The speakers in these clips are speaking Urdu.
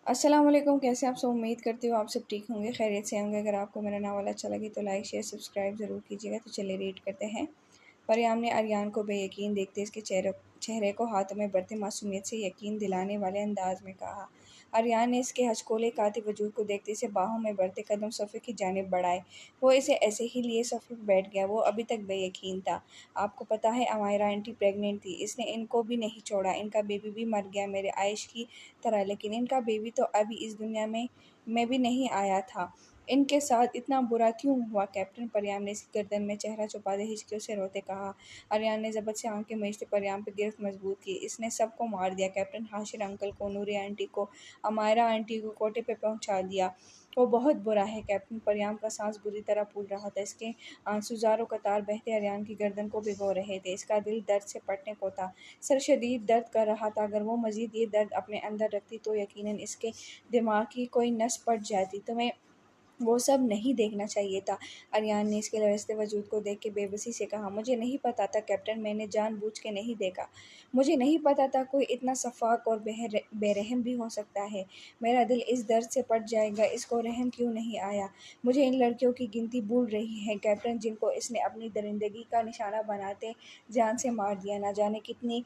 السلام علیکم، کیسے آپ سب؟ امید کرتی ہوں آپ سب ٹھیک ہوں گے، خیریت سے ہوں گے۔ اگر آپ کو میرا ناول اچھا لگے تو لائک شیئر سبسکرائب ضرور کیجیے گا۔ تو چلیے ریڈ کرتے ہیں۔ پریام نے آریان کو بے یقین دیکھتے اس کے چہرے کو ہاتھوں میں بڑھتے معصومیت سے یقین دلانے والے انداز میں کہا۔ آریان نے اس کے ہچکولے کاتے وجود کو دیکھتے اسے باہوں میں بڑھتے قدم صوفے کی جانب بڑھائے۔ وہ اسے ایسے ہی لیے صوفے پہ بیٹھ گیا۔ وہ ابھی تک بے یقین تھا۔ آپ کو پتہ ہے امائرا آنٹی پریگننٹ تھی، اس نے ان کو بھی نہیں چھوڑا، ان کا بیبی بھی مر گیا میرے عائش کی طرح، لیکن ان کا بیبی تو ابھی اس دنیا میں بھی نہیں آیا تھا۔ ان کے ساتھ اتنا برا کیوں ہوا کیپٹن؟ پریام نے اس کی گردن میں چہرہ چھپاتے ہچکیوں سے روتے کہا۔ آریان نے ضبط سے آنکھیں میچتے پریام پہ گرفت مضبوط کی۔ اس نے سب کو مار دیا کیپٹن، حاشر انکل کو، نوری آنٹی کو، امائرا آنٹی کو کوٹے پہ پہنچا دیا۔ وہ بہت برا ہے کیپٹن۔ پریام کا سانس بری طرح پھول رہا تھا، اس کے آنسو زاروں قطار بہتے آریان کی گردن کو بھگو رہے تھے۔ اس کا دل درد سے پھٹنے کو تھا، سر شدید درد کر رہا تھا۔ اگر وہ مزید یہ درد اپنے اندر رکھتی تو یقیناً اس کے دماغ کی کوئی نس پھٹ جاتی۔ تمہیں وہ سب نہیں دیکھنا چاہیے تھا، آریان نے اس کے لرزتے وجود کو دیکھ کے بے بسی سے کہا۔ مجھے نہیں پتا تھا کیپٹن، میں نے جان بوجھ کے نہیں دیکھا۔ مجھے نہیں پتا تھا کوئی اتنا شفاق اور بے رحم بھی ہو سکتا ہے۔ میرا دل اس درد سے پھٹ جائے گا، اس کو رحم کیوں نہیں آیا؟ مجھے ان لڑکیوں کی گنتی بھول رہی ہے کیپٹن، جن کو اس نے اپنی درندگی کا نشانہ بناتے جان سے مار دیا۔ نہ جانے کتنی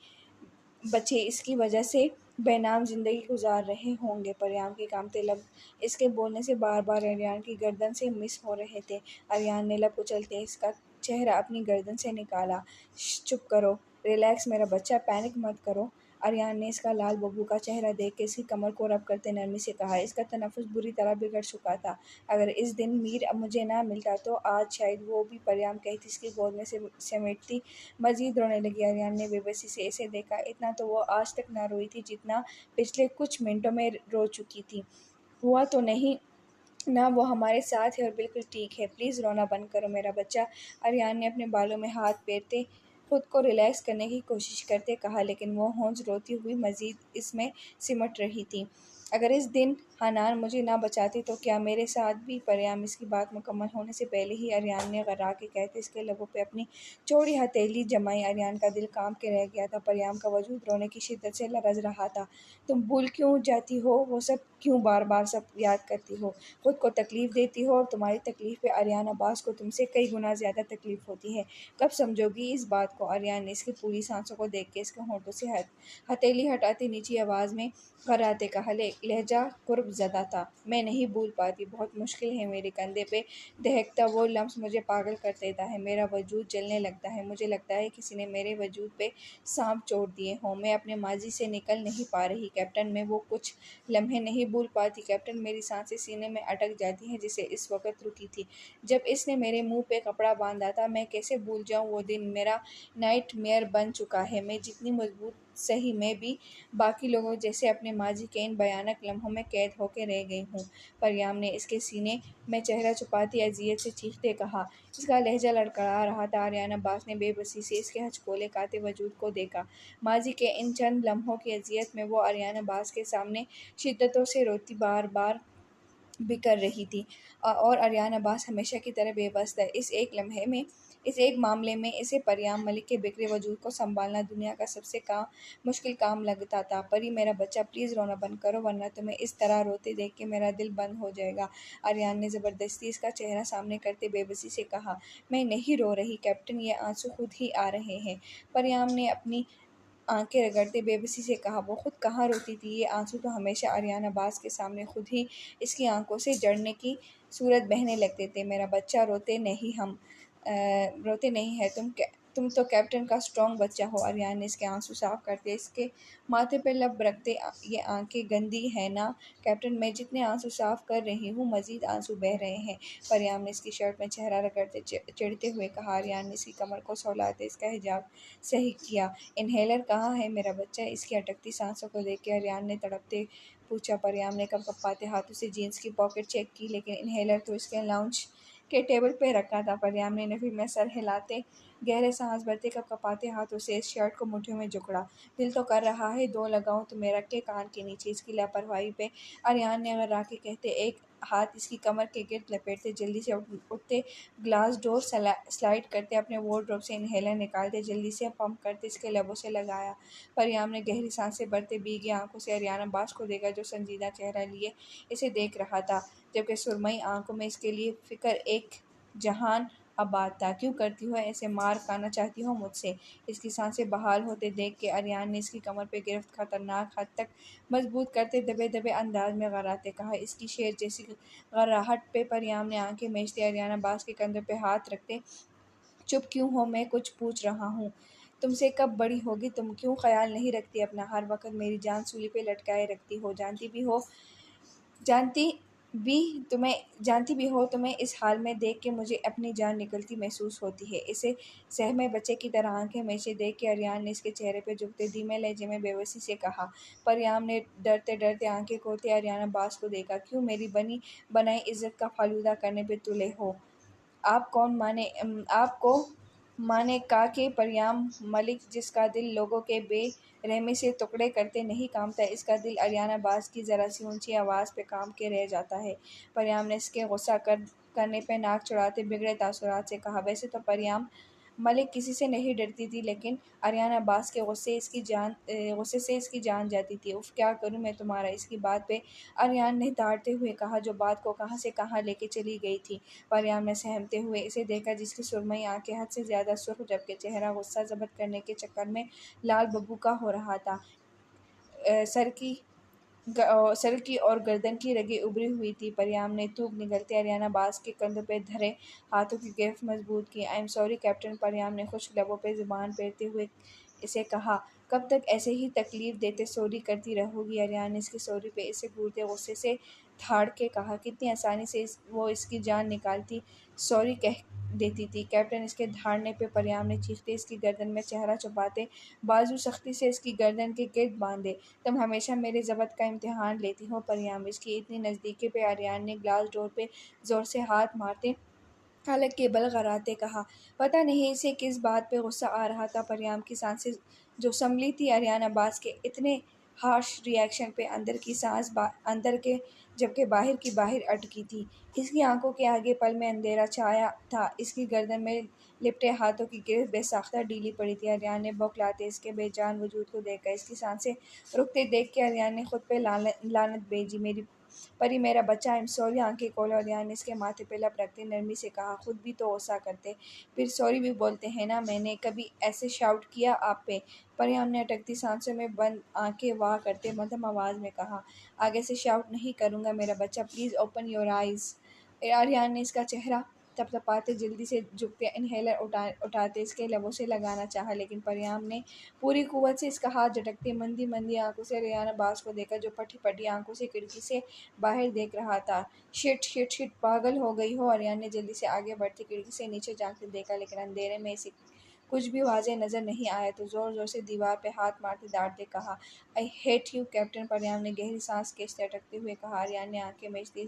بچے اس کی وجہ سے بے نام زندگی گزار رہے ہوں گے۔ پریام کے کانپتے لب اس کے بولنے سے بار بار آریان کی گردن سے مس ہو رہے تھے۔ آریان نے لب کچلتے اس کا چہرہ اپنی گردن سے نکالا۔ چپ کرو، ریلیکس میرا بچہ، پینک مت کرو۔ آریان نے اس کا لال ببو کا چہرہ دیکھ کے اس کی کمر کو رب کرتے نرمی سے کہا۔ اس کا تنفس بری طرح بگڑ چکا تھا۔ اگر اس دن میر مجھے نہ ملتا تو آج شاید وہ بھی، پریام کہتی اس کی گود میں سمیٹتی مزید رونے لگی۔ آریان نے بے بسی سے اسے دیکھا۔ اتنا تو وہ آج تک نہ روئی تھی جتنا پچھلے کچھ منٹوں میں رو چکی تھی۔ ہوا تو نہیں نا؟ وہ ہمارے ساتھ ہے اور بالکل ٹھیک ہے۔ پلیز رونا بند کرو میرا بچہ۔ آریان نے اپنے بالوں میں ہاتھ پھیرتے خود کو ریلیکس کرنے کی کوشش کرتے کہا، لیکن وہ ہونس روتی ہوئی مزید اس میں سمٹ رہی تھی۔ اگر اس دن حنان مجھے نہ بچاتی تو کیا میرے ساتھ بھی؟ پریام اس کی بات مکمل ہونے سے پہلے ہی آریان نے غرا کے کہتے اس کے لبوں پہ اپنی چوڑی ہتھیلی جمائی۔ آریان کا دل کانپ کے رہ گیا تھا، پریام کا وجود رونے کی شدت سے لرز رہا تھا۔ تم بھول کیوں جاتی ہو؟ وہ سب کیوں بار بار سب یاد کرتی ہو؟ خود کو تکلیف دیتی ہو، اور تمہاری تکلیف پہ آریان عباس کو تم سے کئی گنا زیادہ تکلیف ہوتی ہے۔ کب سمجھو گی اس بات کو؟ آریان نے اس کی پھولی سانسوں کو دیکھ کے اس کے ہونٹوں سے ہتھیلی ہٹاتے نیچی آواز میں غراتے کہا۔ لہجہ قرب زدہ تھا۔ میں نہیں بھول پاتی، بہت مشکل ہے۔ میرے کندھے پہ دہکتا وہ لمس مجھے پاگل کر دیتا ہے، میرا وجود جلنے لگتا ہے، مجھے لگتا ہے کسی نے میرے وجود پہ سانپ چھوڑ دیے ہوں۔ میں اپنے ماضی سے نکل نہیں پا رہی کیپٹن، میں وہ کچھ لمحے نہیں بھول پاتی کیپٹن۔ میری سانسیں سینے میں اٹک جاتی ہیں جیسے اس وقت رکی تھی جب اس نے میرے منہ پہ کپڑا باندھا تھا۔ میں کیسے بھول جاؤں وہ دن؟ میرا نائٹ میئر بن چکا ہے۔ میں جتنی مضبوط سہی، میں بھی باقی لوگوں جیسے اپنے ماضی کے ان بھیانک لمحوں میں قید ہو کے رہ گئی ہوں۔ پریام نے اس کے سینے میں چہرہ چھپاتی اذیت سے چیختے کہا۔ اس کا لہجہ لڑکھڑا رہا تھا۔ آریان عباس نے بے بسی سے اس کے ہچکولے کاتے وجود کو دیکھا۔ ماضی کے ان چند لمحوں کی اذیت میں وہ آریان عباس کے سامنے شدتوں سے روتی بار بار بکھر رہی تھی، اور آریان عباس ہمیشہ کی طرح بے بس تھا۔ اس ایک معاملے میں اسے پریام ملک کے بکھرے وجود کو سنبھالنا دنیا کا سب سے مشکل کام لگتا تھا۔ پری میرا بچہ، پلیز رونا بند کرو، ورنہ تمہیں اس طرح روتے دیکھ کے میرا دل بند ہو جائے گا۔ آریان نے زبردستی اس کا چہرہ سامنے کرتے بے بسی سے کہا۔ میں نہیں رو رہی کیپٹن، یہ آنسو خود ہی آ رہے ہیں۔ پریام نے اپنی آنکھیں رگڑتے بے بسی سے کہا۔ وہ خود کہاں روتی تھی؟ یہ آنسو تو ہمیشہ آریان عباس کے سامنے خود ہی اس کی آنکھوں سے جھرنے کی صورت بہنے لگتے تھے۔ میرا بچہ، روتے نہیں ہے تم تو کیپٹن کا اسٹرانگ بچہ ہو۔ آریان نے اس کے آنسو صاف کرتے اس کے ماتھے پہ لب رکھتے، یہ آنکھیں گندی ہیں نا کیپٹن؟ میں جتنے آنسو صاف کر رہی ہوں مزید آنسو بہہ رہے ہیں۔ پریام نے اس کی شرٹ میں چہرہ رگڑتے چڑھتے ہوئے کہا۔ آریان نے اس کی کمر کو سہلاتے اس کا حجاب صحیح کیا۔ انہیلر کہاں ہے میرا بچہ؟ اس کی اٹکتی سانسوں کو دیکھ کے آریان نے تڑپتے پوچھا۔ پریام نے کپکپاتے ہاتھوں سے جینس کی پاکٹ چیک کی، لیکن انہیلر تو اس کے لاؤنج کے ٹیبل پہ رکھا تھا۔ پریام نے نفی میں سر ہلاتے گہرے سانس بھرتے کپکپاتے ہاتھوں سے اس شرٹ کو مٹھیوں میں جکڑا۔ دل تو کر رہا ہے دو لگاؤں تمہیں رکھ کے کان کے نیچے۔ اس کی لاپرواہی پہ آریان نے غرا کے کہتے ایک ہاتھ اس کی کمر کے گرد لپیٹتے، جلدی سے اٹھتے، گلاس ڈور سلائڈ کرتے، اپنے وارڈروب سے انہیلر نکالتے، جلدی سے پمپ کرتے اس کے لبوں سے لگایا۔ پریام نے گہری سانسیں بھرتے بھیگی آنکھوں سے اریان عباس کو دیکھا، جو سنجیدہ چہرہ لیے اسے دیکھ رہا تھا، جبکہ سرمئی آنکھوں میں اس کے لیے فکر ایک جہان آباد تھا۔ کیوں کرتی ہو ایسے؟ مار کھانا چاہتی ہو مجھ سے؟ اس کی سانسیں بحال ہوتے دیکھ کے اریان نے اس کی کمر پہ گرفت خطرناک حد تک مضبوط کرتے دبے دبے انداز میں غراتے کہا۔ اس کی شیر جیسی غراہٹ پہ پریام نے آنکھیں میچتے اریان عباس کے کندھوں پہ ہاتھ رکھتے، چپ کیوں ہو؟ میں کچھ پوچھ رہا ہوں۔ تم سے کب بڑی ہوگی؟ تم کیوں خیال نہیں رکھتی اپنا؟ ہر وقت میری جان سولی پہ لٹکائے رکھتی ہو۔ جانتی بھی ہو تمہیں اس حال میں دیکھ کے مجھے اپنی جان نکلتی محسوس ہوتی ہے۔ اسے سہمے بچے کی طرح آنکھیں میچے دیکھ کے اریان نے اس کے چہرے پہ جھکتے دھیمے لہجے میں بے بسی سے کہا۔ پریام نے ڈرتے ڈرتے آنکھیں کھولتے اریان عباس کو دیکھا۔ کیوں میری بنی بنائی عزت کا فالودہ کرنے پہ تلے ہو؟ آپ کو مانے کا کہ پریام ملک جس کا دل لوگوں کے بے رحمی سے ٹکڑے کرتے نہیں کانپتا، اس کا دل اریان عباس کی ذرا سی اونچی آواز پہ کانپ کے رہ جاتا ہے۔ پریام نے اس کے غصہ کرنے پہ ناک چڑھاتے بگڑے تاثرات سے کہا۔ ویسے تو پریام ملک کسی سے نہیں ڈرتی تھی، لیکن اریان عباس کے غصے سے اس کی جان جاتی تھی۔ اف کیا کروں میں تمہارا؟ اس کی بات پہ اریان نے دھاڑتے ہوئے کہا، جو بات کو کہاں سے کہاں لے کے چلی گئی تھی۔ پریام نے سہمتے ہوئے اسے دیکھا، جس کی سرمئی آنکھیں حد سے زیادہ سرخ، جبکہ چہرہ غصہ ضبط کرنے کے چکر میں لال ببو کا ہو رہا تھا۔ سر کی اور گردن کی رگیں ابھری ہوئی تھی۔ پریام نے تھوک نگلتے اریان عباس کے کندھوں پہ دھرے ہاتھوں کی گرفت مضبوط کی۔ آئی ایم سوری کیپٹن، پریام نے خشک لبوں پہ زبان پھیرتے ہوئے اسے کہا۔ کب تک ایسے ہی تکلیف دیتے سوری کرتی رہو گی؟ اریان نے اس کی سوری پہ اسے گھورتے غصے سے دھاڑ کے کہا۔ کتنی آسانی سے وہ اس کی جان نکالتی سوری کہہ دیتی تھی کیپٹن، اس کے دھاڑنے پہ پریام نے چیختے اس کی گردن میں چہرہ چھپاتے بازو سختی سے اس کی گردن کے گرد باندھے۔ تم ہمیشہ میرے ضبط کا امتحان لیتی ہو پریام۔ اس کی اتنی نزدیکی پہ اریان نے گلاس ڈور پہ زور سے ہاتھ مارتے حلق کے بل غراتے کہا۔ پتہ نہیں اسے کس بات پہ غصہ آ رہا تھا۔ پریام کی سانسیں جو سنبھلی تھی اریان عباس کے اتنے ہارش ری ایکشن پہ، اندر کی سانس اندر کے جبکہ باہر کی باہر اٹکی تھی۔ اس کی آنکھوں کے آگے پل میں اندھیرا چھایا تھا، اس کی گردن میں لپٹے ہاتھوں کی گرفت بے ساختہ ڈھیلی پڑی تھی۔ اریان نے بوکھلاتے اس کے بے جان وجود کو دیکھا، اس کی سانسیں رکتے دیکھ کے اریان نے خود پہ لعنت بھیجی۔ پری میرا بچہ، آئی ایم سوری۔ آنکھیں کھولو، اریان نے اس کے ماتھے پہ لب رکھتے نرمی سے کہا۔ خود بھی تو غصہ کرتے پھر سوری بھی بولتے ہیں نا، میں نے کبھی ایسے شاؤٹ کیا آپ پہ؟ پریام نے اٹکتی سانسوں میں بند آنکھیں واہ کرتے مدھم آواز میں کہا۔ آگے سے شاؤٹ نہیں کروں گا میرا بچہ، please open your eyes. Aryan نے اس کا چہرہ تپتپاتے جلدی سے جھکتے انہیلر اٹھاتے اس کے لبوں سے لگانا چاہا، لیکن پریام نے پوری قوت سے اس کا ہاتھ جھٹکتے مندی مندی آنکھوں سے اریان عباس کو دیکھا، جو پھٹی پھٹی آنکھوں سے کھڑکی سے باہر دیکھ رہا تھا۔ شٹ، پاگل ہو گئی ہو؟ اریان نے جلدی سے آگے بڑھتے کھڑکی سے نیچے جھانکتے دیکھا، لیکن اندھیرے میں اسے کچھ بھی واضح نظر نہیں آیا تو زور زور سے دیوار پہ ہاتھ مارتے ڈانٹتے کہا۔ آئی ہیٹ یو کیپٹن، پریام نے گہری سانس کھینچتے اٹکتے ہوئے کہا۔ اریان نے آنکھیں میچتے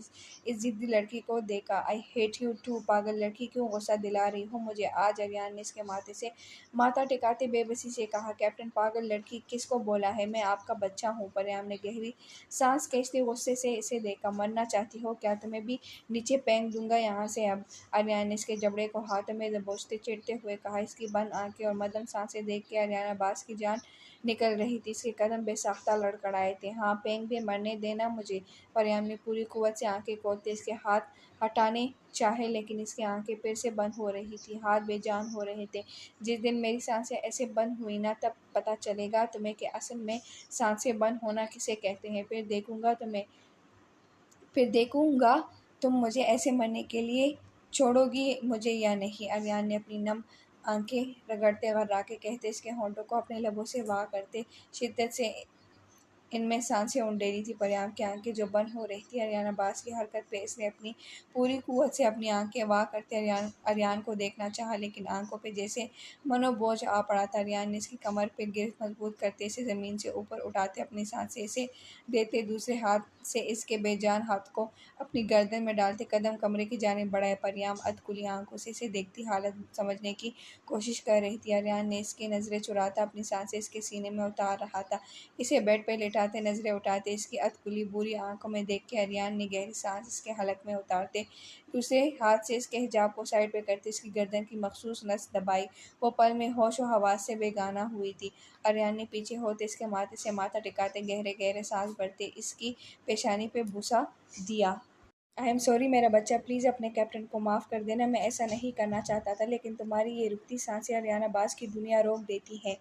اس ضدی لڑکی کو دیکھا۔ آئی ہیٹ یو ٹو، پاگل لڑکی، کیوں غصہ دلا رہی ہو مجھے آج؟ اریان نے اس کے ماتھے سے ماتھا ٹکاتے بے بسی سے کہا۔ کیپٹن، پاگل لڑکی کس کو بولا ہے؟ میں آپ کا بچہ ہوں۔ پریام نے گہری سانس کھینچتے غصے سے اسے دیکھا۔ مرنا چاہتی ہو کیا؟ تمہیں بھی نیچے پھینک دوں گا یہاں سے اب، اریان نے اس کے جبڑے کو ہاتھوں میں دبوچتے چڑھتے ہوئے کہا۔ اس کی بند آنکھیں اور مدھم سانسیں دیکھ کے اریان عباس کی جان نکل رہی تھی، اس کے قدم بے ساختہ لڑکھڑائے تھے۔ ہاں پھینک دے، مرنے دے نا مجھے۔ پریام نے پوری قوت سے آنکھیں کھولتے اس کے ہاتھ ہٹانے چاہے، لیکن اس کی آنکھیں پھر سے بند ہو رہی تھیں، ہاتھ بے جان ہو رہے تھے۔ جس دن میری سانسیں ایسے بند ہوئیں نا، تب پتہ چلے گا تمہیں کہ اصل میں سانسیں بند ہونا کسے کہتے ہیں۔ پھر دیکھوں گا تم مجھے ایسے مرنے کے لیے چھوڑو گی مجھے یا نہیں۔ اریان نے اپنی نم آنکھیں رگڑتے غرا کے کہتے اس کے ہونٹوں کو اپنے لبوں سے واہ کرتے شدت سے ان میں سانسیں انڈیلی تھی۔ پریام کی آنکھیں جو بند ہو رہی تھی، اریان عباس کی حرکت پہ اس نے اپنی پوری قوت سے اپنی آنکھیں واہ کرتے اریان کو دیکھنا چاہا، لیکن آنکھوں پہ جیسے منو بوجھ آ پڑا تھا۔ اریان نے اس کی کمر پہ گرفت مضبوط کرتے اسے زمین سے اوپر اٹھاتے اپنی سانسیں اسے دیتے، دوسرے ہاتھ سے اس کے بے جان ہاتھ کو اپنی گردن میں ڈالتے قدم کمرے کی جانب بڑھائے۔ پریام ادھ کھلی آنکھوں سے اسے دیکھتی حالت سمجھنے کی کوشش کر رہی تھی۔ اریان نے اس کی نظریں چراتا اپنی سانسیں اس کے سینے میں اتار رہا تھا، اسے بیڈ پہ اٹھاتے نظریں اٹھاتے اس کی ادکلی بری آنکھوں میں دیکھ کے اریان نے گہری سانس اس کے حلق میں اتارتے دوسرے ہاتھ سے اس کے حجاب کو سائڈ پہ کرتے اس کی گردن کی مخصوص نس دبائی۔ وہ پل میں ہوش و حواس سے بیگانہ ہوئی تھی۔ اریان نے پیچھے ہوتے اس کے ماتھے سے ماتھا ٹکاتے گہرے گہرے سانس بھرتے اس کی پیشانی پہ بوسہ دیا۔ آئی ایم سوری میرا بچہ، پلیز اپنے کیپٹن کو معاف کر دینا، میں ایسا نہیں کرنا چاہتا تھا لیکن تمہاری یہ رکتی سانسیں اریان عباس کی دنیا روک دیتی ہیں۔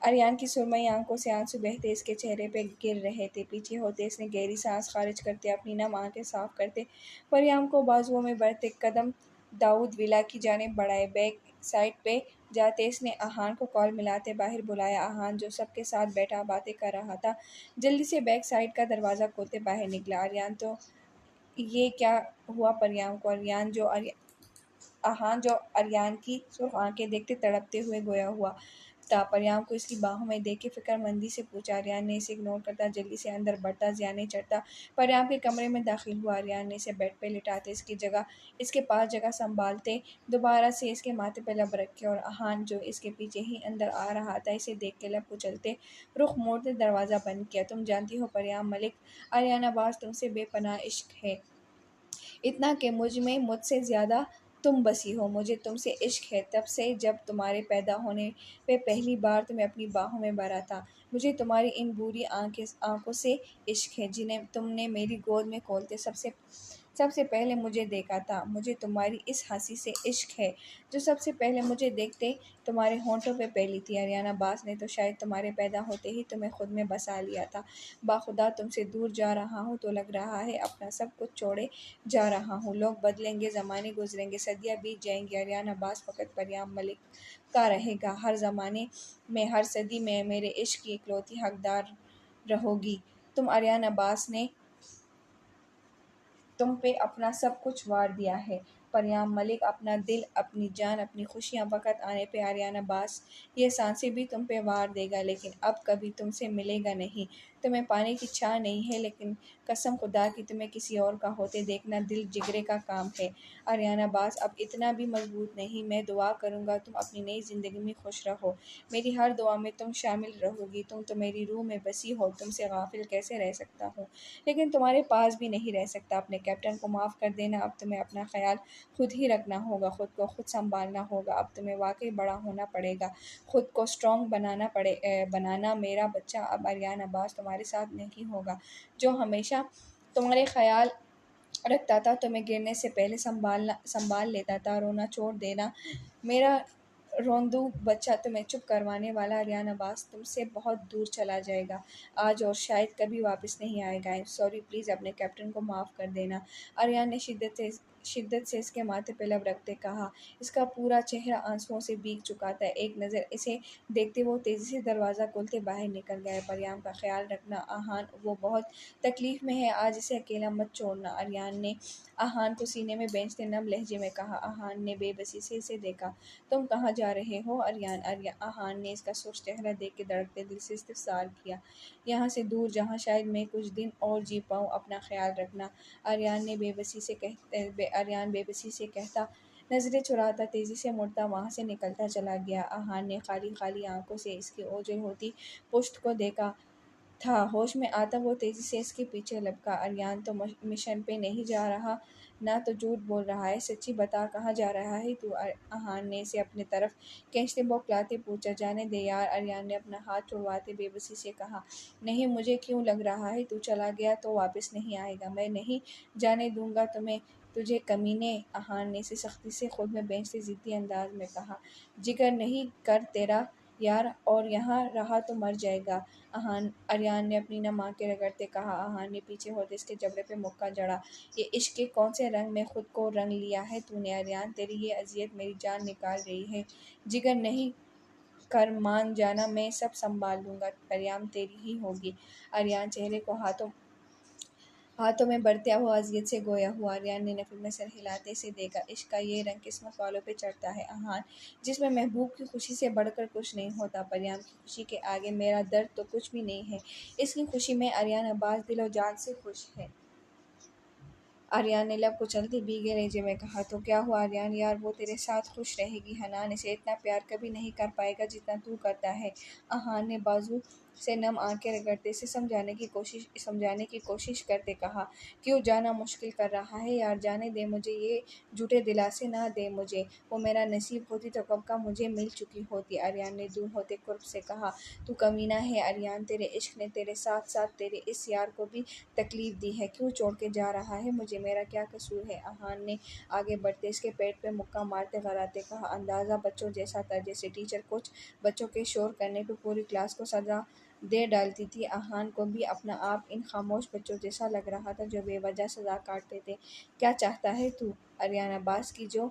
اریان کی سرمئی آنکھوں سے آنسو بہتے اس کے چہرے پہ گر رہے تھے۔ پیچھے ہوتے اس نے گہری سانس خارج کرتے اپنی نم آنکھیں صاف کرتے پریام کو بازوؤں میں بڑھتے قدم داؤد ولا کی جانب بڑھائے۔ بیک سائڈ پہ جاتے اس نے آہان کو کال ملاتے باہر بلایا۔ آہان جو سب کے ساتھ بیٹھا باتیں کر رہا تھا جلدی سے بیک سائڈ کا دروازہ کھولتے باہر نکلا۔ اریان تو یہ کیا ہوا پریام کو؟ آہان جو اریان کی سرخ آنکھیں دیکھتے تڑپتے ہوئے گویا ہوا تھا۔ پریام کو اس کی باہوں میں دیکھ کے فکر مندی سے پوچھا۔ اریان نے اسے اگنور کرتا جلدی سے اندر بڑھتا زیانے چڑھتا پریام کے کمرے میں داخل ہوا۔ اریان نے اسے بیڈ پہ لٹاتے اس کے پاس جگہ سنبھالتے دوبارہ سے اس کے ماتھے پہ لب رکھے اور آہان جو اس کے پیچھے ہی اندر آ رہا تھا اسے دیکھ کے لب کچلتے رخ موڑتے دروازہ بند کیا۔ تم جانتی ہو پریام ملک، اریان عباس تم سے بے پناہ عشق ہے، اتنا کہ مجھ سے زیادہ تم بسی ہو۔ مجھے تم سے عشق ہے تب سے جب تمہارے پیدا ہونے پہ پہلی بار تمہیں اپنی باہوں میں بھرا تھا۔ مجھے تمہاری ان بری آنکھوں سے عشق ہے جنہیں تم نے میری گود میں کھولتے سب سے پہلے مجھے دیکھا تھا۔ مجھے تمہاری اس ہنسی سے عشق ہے جو سب سے پہلے مجھے دیکھتے تمہارے ہونٹوں پہ پھیلی تھی۔ اریان عباس نے تو شاید تمہارے پیدا ہوتے ہی تمہیں خود میں بسا لیا تھا۔ باخدا تم سے دور جا رہا ہوں تو لگ رہا ہے اپنا سب کچھ چھوڑے جا رہا ہوں۔ لوگ بدلیں گے، زمانے گزریں گے، صدیاں بیت جائیں گی، اریان عباس فقط پریام ملک کا رہے گا۔ ہر زمانے میں، ہر صدی میں میرے عشق کی اکلوتی حقدار رہو گی تم۔ اریان عباس نے تم پہ اپنا سب کچھ وار دیا ہے پریام ملک، اپنا دل، اپنی جان، اپنی خوشیاں۔ وقت آنے پہ اریان عباس یہ سانسیں بھی تم پہ وار دے گا لیکن اب کبھی تم سے ملے گا نہیں۔ تمہیں پانے کی چاہ نہیں ہے لیکن قسم خدا کی تمہیں کسی اور کا ہوتے دیکھنا دل جگرے کا کام ہے۔ اریان عباس اب اتنا بھی مضبوط نہیں، میں دعا کروں گا تم اپنی نئی زندگی میں خوش رہو، میری ہر دعا میں تم شامل رہو گی۔ تم تو میری روح میں بسی ہو، تم سے غافل کیسے رہ سکتا ہوں لیکن تمہارے پاس بھی نہیں رہ سکتا۔ اپنے کیپٹن کو معاف کر دینا، اب تمہیں اپنا خیال خود ہی رکھنا ہوگا، خود کو خود سنبھالنا ہوگا، اب تمہیں واقعی بڑا ہونا پڑے گا، خود کو اسٹرانگ بنانا میرا بچہ۔ اب اریان عباس تمہارے ساتھ نہیں ہوگا جو ہمیشہ تمہارے خیال رکھتا تھا، تمہیں گرنے سے پہلے سنبھال لیتا تھا، رونا چھوڑ دینا میرا روندو بچہ تمہیں چپ کروانے والا اریان عباس تم سے بہت دور چلا جائے گا آج اور شاید کبھی واپس نہیں آئے گا۔ آئی ایم سوری، پلیز اپنے کیپٹن کو معاف کر دینا، اریان نے شدت سے اس کے ماتھے پہ لب رکھتے کہا۔ اس کا پورا چہرہ آنسوؤں سے بھیگ چکا تھا۔ ایک نظر اسے دیکھتے وہ تیزی سے دروازہ کھولتے باہر نکل گئے۔ پریام کا خیال رکھنا آہان، وہ بہت تکلیف میں ہے، آج اسے اکیلا مت چھوڑنا، اریان نے آہان کو سینے میں بھیجتے نم لہجے میں کہا۔ آہان نے بے بسی سے اسے دیکھا۔ تم کہاں جا رہے ہو اریان؟ آہان نے اس کا سرخ چہرہ دیکھ کے دھڑکتے دل سے استفسار کیا۔ یہاں سے دور جہاں شاید میں کچھ دن اور جی پاؤں، اپنا خیال رکھنا، اریان بے بسی سے کہتا نظریں چراتا تیزی سے مڑتا وہاں سے نکلتا چلا گیا۔ آہان نے خالی آنکھوں سے اس کی اوجھل ہوتی پشت کو دیکھا تھا، ہوش میں آتا وہ تیزی سے اس کے پیچھے لپکا۔ اریان تو مشن پہ نہیں جا رہا نہ تو جھوٹ بول رہا ہے، سچی بتا کہاں جا رہا ہے تو؟ آہان نے اسے اپنی طرف کھینچتے بوکھلاتے پوچھا۔ جانے دے یار، اریان نے اپنا ہاتھ چھڑواتے بے بسی سے کہا۔ نہیں، مجھے کیوں لگ رہا ہے تو چلا گیا تو واپس نہیں آئے گا، میں نہیں جانے دوں گا تجھے کمینے، آہان نے اسے سختی سے خود میں بھیجتے ضدی انداز میں کہا۔ جگر نہیں کر تیرا یار، اور یہاں رہا تو مر جائے گا، اریان نے اپنی نم آنکھیں رگڑتے کہا۔ آہان نے پیچھے ہوتے اس کے جبڑے پہ مکہ جڑا۔ یہ عشق کے کون سے رنگ میں خود کو رنگ لیا ہے تو نے اریان؟ تیری یہ اذیت میری جان نکال رہی ہے، جگر نہیں کر مان جانا، میں سب سنبھال لوں گا، پریام تیری ہی ہوگی۔ اریان چہرے کو ہاتھوں میں بھرتے ہوا اذیت سے گویا ہوا۔ اریان نے نفرت میں سر ہلاتے اسے دیکھا۔ عشق کا یہ رنگ قسمت والوں پہ چڑھتا ہے آہان، جس میں محبوب کی خوشی سے بڑھ کر کچھ نہیں ہوتا۔ پریام کی خوشی کے آگے میرا درد تو کچھ بھی نہیں ہے، اس کی خوشی میں اریان عباس دل و جان سے خوش ہے۔ اریان نے لب کچلتے بھیگے لہجے میں کہا۔ تو کیا ہوا اریان یار، وہ تیرے ساتھ خوش رہے گی، حنان اسے اتنا پیار کبھی نہیں کر پائے گا جتنا تو کرتا ہے۔ آہان نے بازو سے نم آنکھیں رگڑتے سے سمجھانے کی کوشش کرتے کہا، کیوں جانا مشکل کر رہا ہے یار، جانے دے مجھے، یہ جھوٹے دلاسے نہ دے مجھے، وہ میرا نصیب ہوتی تو کب کا مجھے مل چکی ہوتی۔ آریان نے دور ہوتے قرب سے کہا، تو کمینہ ہے آریان، تیرے عشق نے تیرے ساتھ ساتھ تیرے اس یار کو بھی تکلیف دی ہے، کیوں چھوڑ کے جا رہا ہے مجھے، میرا کیا قصور ہے؟ آہان نے آگے بڑھتے اس کے پیٹ پہ مکہ مارتے غراتے کہا، اندازہ بچوں جیسا تھا، جیسے ٹیچر کچھ بچوں کے شور کرنے پہ پوری کلاس کو سزا دے ڈالتی تھی۔ آہان کو بھی اپنا آپ ان خاموش بچوں جیسا لگ رہا تھا جو بے وجہ سزا کاٹتے تھے۔ کیا چاہتا ہے تو؟ آریان عباس کی جو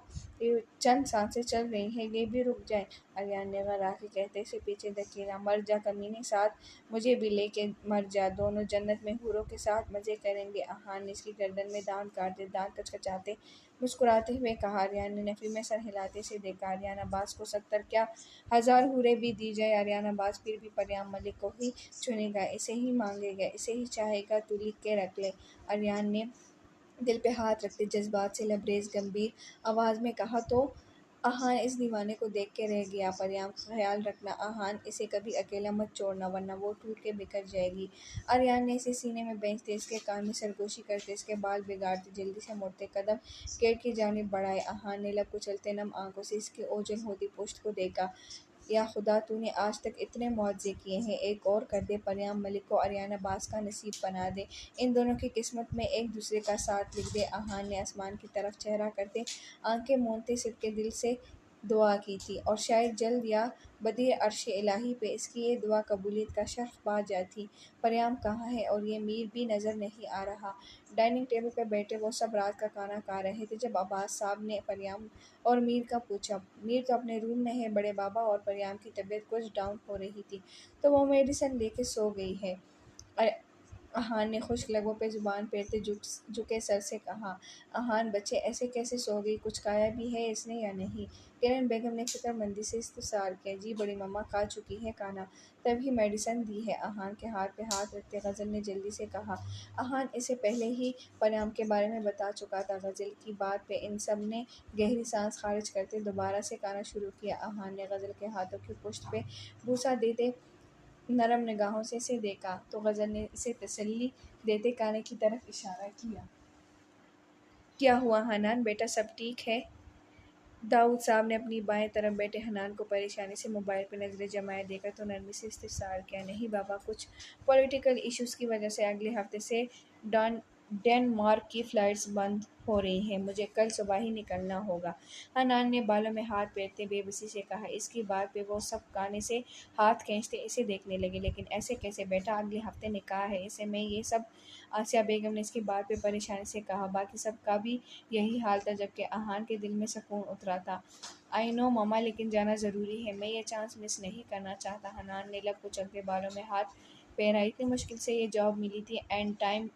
چند سانسیں چل رہی ہیں یہ بھی رک جائیں، آریان نے غرا کے کہتے اسے پیچھے دھکیلا، مر جا کمینے، ساتھ مجھے بھی لے کے مر جا، دونوں جنت میں حوروں کے ساتھ مزے کریں گے۔ آہان نے اس کی گردن میں دانت کاٹتے، دانت کچکچاتے مسکراتے ہوئے کہا۔ آریان نے نفی میں سر ہلاتے سے دیکھا، آریان عباس کو 70 کیا 1000 حوریں بھی دی جائے، آریان عباس پھر بھی پریام ملک کو ہی چنے گا، اسے ہی مانگے گا، اسے ہی چاہے گا، تو لکھ کے رکھ لے۔ آریان نے دل پہ ہاتھ رکھتے جذبات سے لبریز گمبھیر آواز میں کہا، تو آہان اس دیوانے کو دیکھ کے رہ گیا، پریام خیال رکھنا آہان، اسے کبھی اکیلا مت چھوڑنا ورنہ وہ ٹوٹ کے بکھر جائے گی۔ آریان نے اسے سینے میں بھیجتے اس کے کان میں سرگوشی کرتے اس کے بال بگاڑتے جلدی سے مڑتے قدم گیٹ کی جانب بڑھائے۔ آہان نے لب کچلتے نم آنکھوں سے اس کی اوجھل ہوتی پشت کو دیکھا، یا خدا تو نے آج تک اتنے معاوضے کیے ہیں، ایک اور کر دے، پریام ملک کو آریان عباس کا نصیب بنا دے، ان دونوں کی قسمت میں ایک دوسرے کا ساتھ لکھ دے۔ آہان نے آسمان کی طرف چہرہ کرتے آنکھیں موندتے صدقے دل سے دعا کی تھی، اور شاید جلد یا بدیر عرش الہی پہ اس کی یہ دعا قبولیت کا شرف پا جاتی۔ پریام کہاں ہے؟ اور یہ میر بھی نظر نہیں آ رہا۔ ڈائننگ ٹیبل پہ بیٹھے وہ سب رات کا کھانا کھا رہے تھے جب عباس صاحب نے پریام اور میر کا پوچھا۔ میر تو اپنے روم میں ہے بڑے بابا، اور پریام کی طبیعت کچھ ڈاؤن ہو رہی تھی تو وہ میڈیسن لے کے سو گئی ہے۔ آہان نے خشک لبوں پہ زبان پھیرتے جھکے سر سے کہا۔ آہان بچے ایسے کیسے سو گئی، کچھ کھایا بھی ہے اس نے یا نہیں؟ کرن بیگم نے فکر مندی سے استفسار کیا۔ جی بڑی ماما کھا چکی ہے کھانا، تبھی میڈیسن دی ہے، آہان کے ہاتھ پہ ہاتھ رکھتے غزل نے جلدی سے کہا۔ آہان اسے پہلے ہی پریام کے بارے میں بتا چکا تھا۔ غزل کی بات پہ ان سب نے گہری سانس خارج کرتے دوبارہ سے کھانا شروع کیا۔ آہان نے غزل کے ہاتھوں کی پشت پہ بوسہ دیتے نرم نگاہوں سے اسے دیکھا تو غزل نے اسے تسلی دیتے کھانے کی طرف اشارہ کیا۔ کیا ہوا حنان بیٹا، سب ٹھیک ہے؟ داؤد صاحب نے اپنی بائیں طرف بیٹھے حنان کو پریشانی سے موبائل پہ نظریں جمائے دیکھا تو نرمی سے استفسار کیا۔ نہیں بابا، کچھ پولیٹیکل ایشوز کی وجہ سے اگلے ہفتے سے ڈنمارک کی فلائٹس بند ہو رہی ہیں، مجھے کل صبح ہی نکلنا ہوگا، حنان نے بالوں میں ہاتھ پھیرتے بے بسی سے کہا۔ اس کی بات پہ وہ سب کانے سے ہاتھ کھینچتے اسے دیکھنے لگے۔ لیکن ایسے کیسے بیٹا، اگلے ہفتے نکاح ہے، اسے میں یہ سب؟ آسیہ بیگم نے اس کی بات پہ پریشانی سے کہا۔ باقی سب کا بھی یہی حال تھا جبکہ آہان کے دل میں سکون اترا تھا۔ آئی نو ماما، لیکن جانا ضروری ہے، میں یہ چانس مس نہیں کرنا چاہتا، حنان نے لب کچلتے بالوں میں ہاتھ پھیرا۔ اتنی مشکل سے یہ جاب ملی تھی اینڈ ٹائم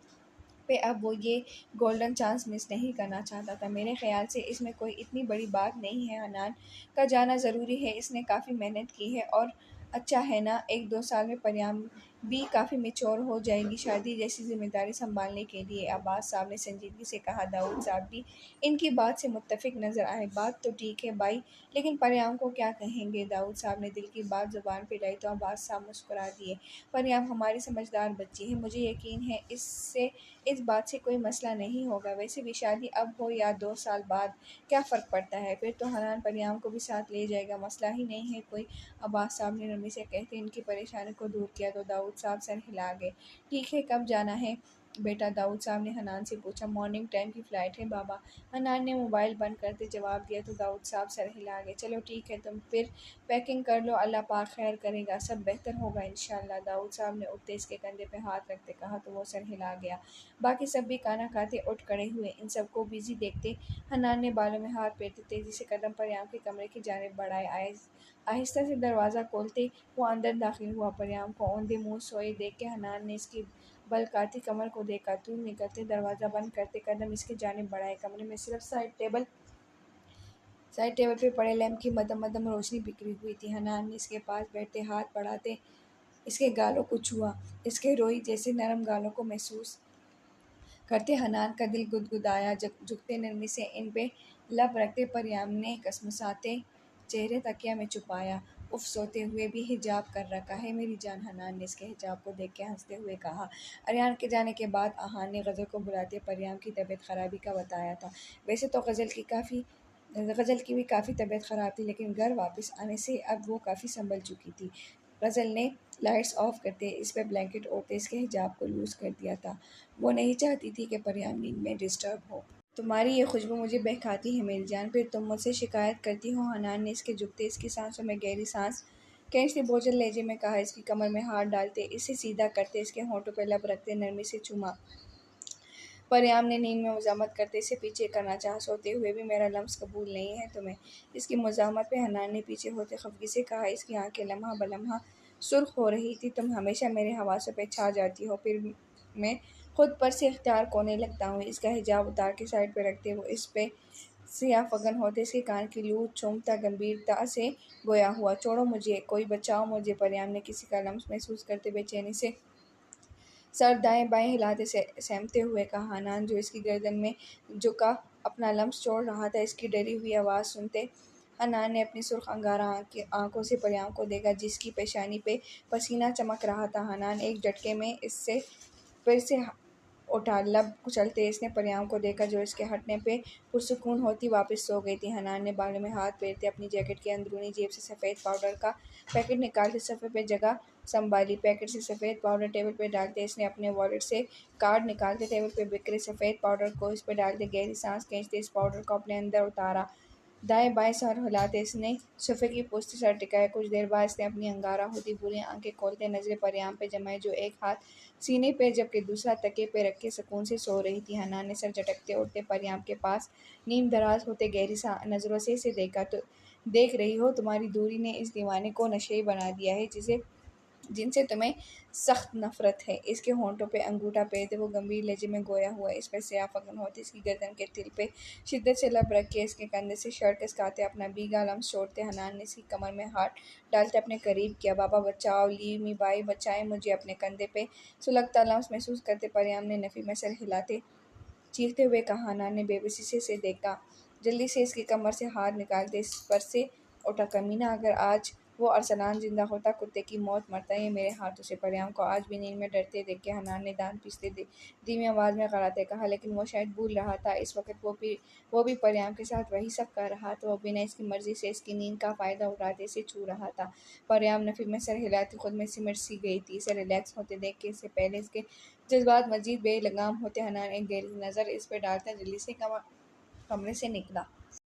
پہ، اب وہ یہ گولڈن چانس مس نہیں کرنا چاہتا تھا۔ میرے خیال سے اس میں کوئی اتنی بڑی بات نہیں ہے، حنان کا جانا ضروری ہے، اس نے کافی محنت کی ہے، اور اچھا ہے نا، 1-2 سال میں پریام بھی کافی میچور ہو جائے گی شادی جیسی ذمہ داری سنبھالنے کے لیے، عباس صاحب نے سنجیدگی سے کہا۔ داؤد صاحب بھی ان کی بات سے متفق نظر آئے۔ بات تو ٹھیک ہے بھائی، لیکن پریام کو کیا کہیں گے؟ داؤد صاحب نے دل کی بات زبان پہ لائی تو عباس صاحب مسکرا دیے۔ پریام ہماری سمجھدار بچی ہے، مجھے یقین ہے اس بات سے کوئی مسئلہ نہیں ہوگا، ویسے بھی شادی اب ہو یا 2 سال بعد کیا فرق پڑتا ہے، پھر تو حنان پریام کو بھی ساتھ لے جائے گا، مسئلہ ہی نہیں ہے کوئی، عباس صاحب نے نرمی سے کہتے ان کی پریشانی کو دور کیا تو داؤد صاحب سر ہلا گئے۔ ٹھیک ہے، کب جانا ہے بیٹا؟ داؤد صاحب نے حنان سے پوچھا۔ مارننگ ٹائم کی فلائٹ ہے بابا، حنان نے موبائل بند کرتے جواب دیا تو داؤد صاحب سر ہلا گئے۔ چلو ٹھیک ہے، تم پھر پیکنگ کر لو، اللہ پاک خیر کرے گا، سب بہتر ہوگا انشاءاللہ، داؤد صاحب نے اٹھتے اس کے کندھے پہ ہاتھ رکھتے کہا تو وہ سر ہلا گیا۔ باقی سب بھی کھانا کھاتے اٹھ کھڑے ہوئے، ان سب کو بزی دیکھتے حنان نے بالوں میں ہاتھ پھیرتے تیزی سے قدم پریام کے کمرے کی جانب بڑھائے، آہستہ سے دروازہ کھولتے وہ اندر داخل ہوا۔ پریام کو اوندھے منہ سوئے دیکھ کے حنان نے اس کی بل کھاتی کمر کو دیکھا، دور نکلتے دروازہ بند کرتے قدم اس کی جانب بڑھائے۔ کمرے میں صرف سائڈ ٹیبل پہ پڑے لیمپ کی مدھم مدھم روشنی بکھری ہوئی تھی۔ حنان نے اس کے پاس بیٹھتے ہاتھ بڑھاتے اس کے گالوں کو چھوا، اس کے روئی جیسے نرم گالوں کو محسوس کرتے حنان کا دل گدگدایا، جھکتے نرمی سے ان پہ لب رکھتے پریام نے کسمساتے چہرے تکیہ میں چھپایا، اف سوتے ہوئے بھی حجاب کر رکھا ہے میری جان، حنان نے اس کے حجاب کو دیکھ کے ہنستے ہوئے کہا۔ اریان کے جانے کے بعد آہان نے غزل کو بلاتے پریام کی طبیعت خرابی کا بتایا تھا۔ ویسے تو غزل کی بھی کافی طبیعت خراب تھی، لیکن گھر واپس آنے سے اب وہ کافی سنبھل چکی تھی۔ غزل نے لائٹس آف کرتے اس پہ بلینکٹ اوڑھتے اس کے حجاب کو لوز کر دیا تھا۔ وہ نہیں چاہتی تھی کہ پریام نیند میں ڈسٹرب ہو۔ تمہاری یہ خوشبو مجھے بہکاتی ہے میری جان، پھر تم مجھ سے شکایت کرتی ہو؟ حنان نے اس کے جھکتے اس کی سانسوں میں گہری سانس کھینچتے بوجھل لہجے میں کہا۔ اس کی کمر میں ہاتھ ڈالتے اسے سیدھا کرتے اس کے ہونٹوں پہ لب رکھتے نرمی سے چوما۔ پریام نے نیند میں مزاحمت کرتے اسے پیچھے کرنا چاہا۔ سوتے ہوئے بھی میرا لمس قبول نہیں ہے تمہیں؟ اس کی مزاحمت پہ حنان نے پیچھے ہوتے خفگی سے کہا۔ اس کی آنکھیں لمحہ بلمحہ سرخ ہو رہی تھی۔ تم ہمیشہ میرے حواسوں پہ چھا جاتی ہو، پھر میں خود پر سے اختیار کھونے لگتا ہوں۔ اس کا حجاب اتار کے سائڈ پہ رکھتے وہ اس پہ سیاہ فگن ہوتے اس کے کان کی لو چومتا گمبھیرتا سے گویا ہوا۔ چھوڑو مجھے، کوئی بچاؤ مجھے۔ پریام نے کسی کا لمس محسوس کرتے بے چینی سے سر دائیں بائیں ہلاتے سہمتے ہوئے کہا۔ حنان جو اس کی گردن میں جھکا اپنا لمس چھوڑ رہا تھا، اس کی ڈری ہوئی آواز سنتے حنان نے اپنی سرخ انگارہ آنکھوں سے پریام کو دیکھا جس کی پیشانی پہ پسینہ چمک رہا تھا۔ حنان ایک جھٹکے میں اس سے پھر سے اٹھا۔ لب کچلتے اس نے پریام کو دیکھا جو اس کے ہٹنے پہ پرسکون ہوتی واپس سو گئی تھی۔ حنان نے بالوں میں ہاتھ پھیرتے اپنی جیکٹ کی اندرونی جیب سے سفید پاؤڈر کا پیکٹ نکالتے صفحے پہ جگہ سنبھالی۔ پیکٹ سے سفید پاؤڈر ٹیبل پہ ڈالتے اس نے اپنے والیٹ سے کارڈ نکالتے ٹیبل پہ بکھرے سفید پاؤڈر کو اس پہ ڈالتے گہری سانس کھینچتے اس پاؤڈر کو اپنے اندر اتارا۔ دائیں بائیں سر ہلاتے اس نے صفحے کی پشت سر ٹکایا۔ کچھ دیر بعد اس نے اپنی انگارہ ہوتی بری آنکھیں کھولتے نظریں پریام پہ جمائیں جو ایک ہاتھ سینے پہ جبکہ دوسرا تکیے پہ رکھ کے سکون سے سو رہی تھی۔ حنان نے سر جھٹکتے اٹھتے پریام کے پاس نیم دراز ہوتے گہری نظروں سے اسے دیکھا۔ دیکھ رہی ہو تمہاری دوری نے اس دیوانے کو نشئی بنا دیا ہے جن سے تمہیں سخت نفرت ہے۔ اس کے ہونٹوں پہ انگوٹھا پھیرتے وہ گمبھیر لہجے میں گویا ہوا اس پہ سیاہ فگن ہوتے اس کی گردن کے تل پہ شدت سے لب رکھ کے اس کے کندھے سے شرٹ کسکاتے اپنا بھیگا لمس چھوڑتے حنان نے اس کی کمر میں ہاتھ ڈالتے اپنے قریب کیا۔ بابا بچاؤ، لیو می بھائی، بچائیں مجھے۔ اپنے کندھے پہ سلگتا لمس محسوس کرتے پریام نے نفی میں سر ہلاتے چیختے ہوئے کہا۔ حنان نے بے بسی سے اسے دیکھا، جلدی سے اس کی کمر سے ہاتھ نکالتے اس پر سے اٹھا۔ کمینہ، اگر آج وہ ارسلان زندہ ہوتا کتے کی موت مرتا یہ میرے ہاتھوں سے۔ پریام کو آج بھی نیند میں ڈرتے دیکھ کے حنان نے دانت پیستے دھیمی آواز میں غراتے کہا، لیکن وہ شاید بھول رہا تھا اس وقت وہ بھی پریام کے ساتھ وہی سب کر رہا تھا۔ وہ بنا اس کی مرضی سے اس کی نیند کا فائدہ اٹھاتے اسے چھو رہا تھا۔ پریام نفی میں سر ہلاتی خود میں سمٹ سی گئی تھی۔ اسے ریلیکس ہوتے دیکھ کے اس سے پہلے اس کے جذبات مزید بے لگام ہوتے حنان ایک گہری نظر اس پہ ڈالتا جلدی سے کمرے سے نکلا۔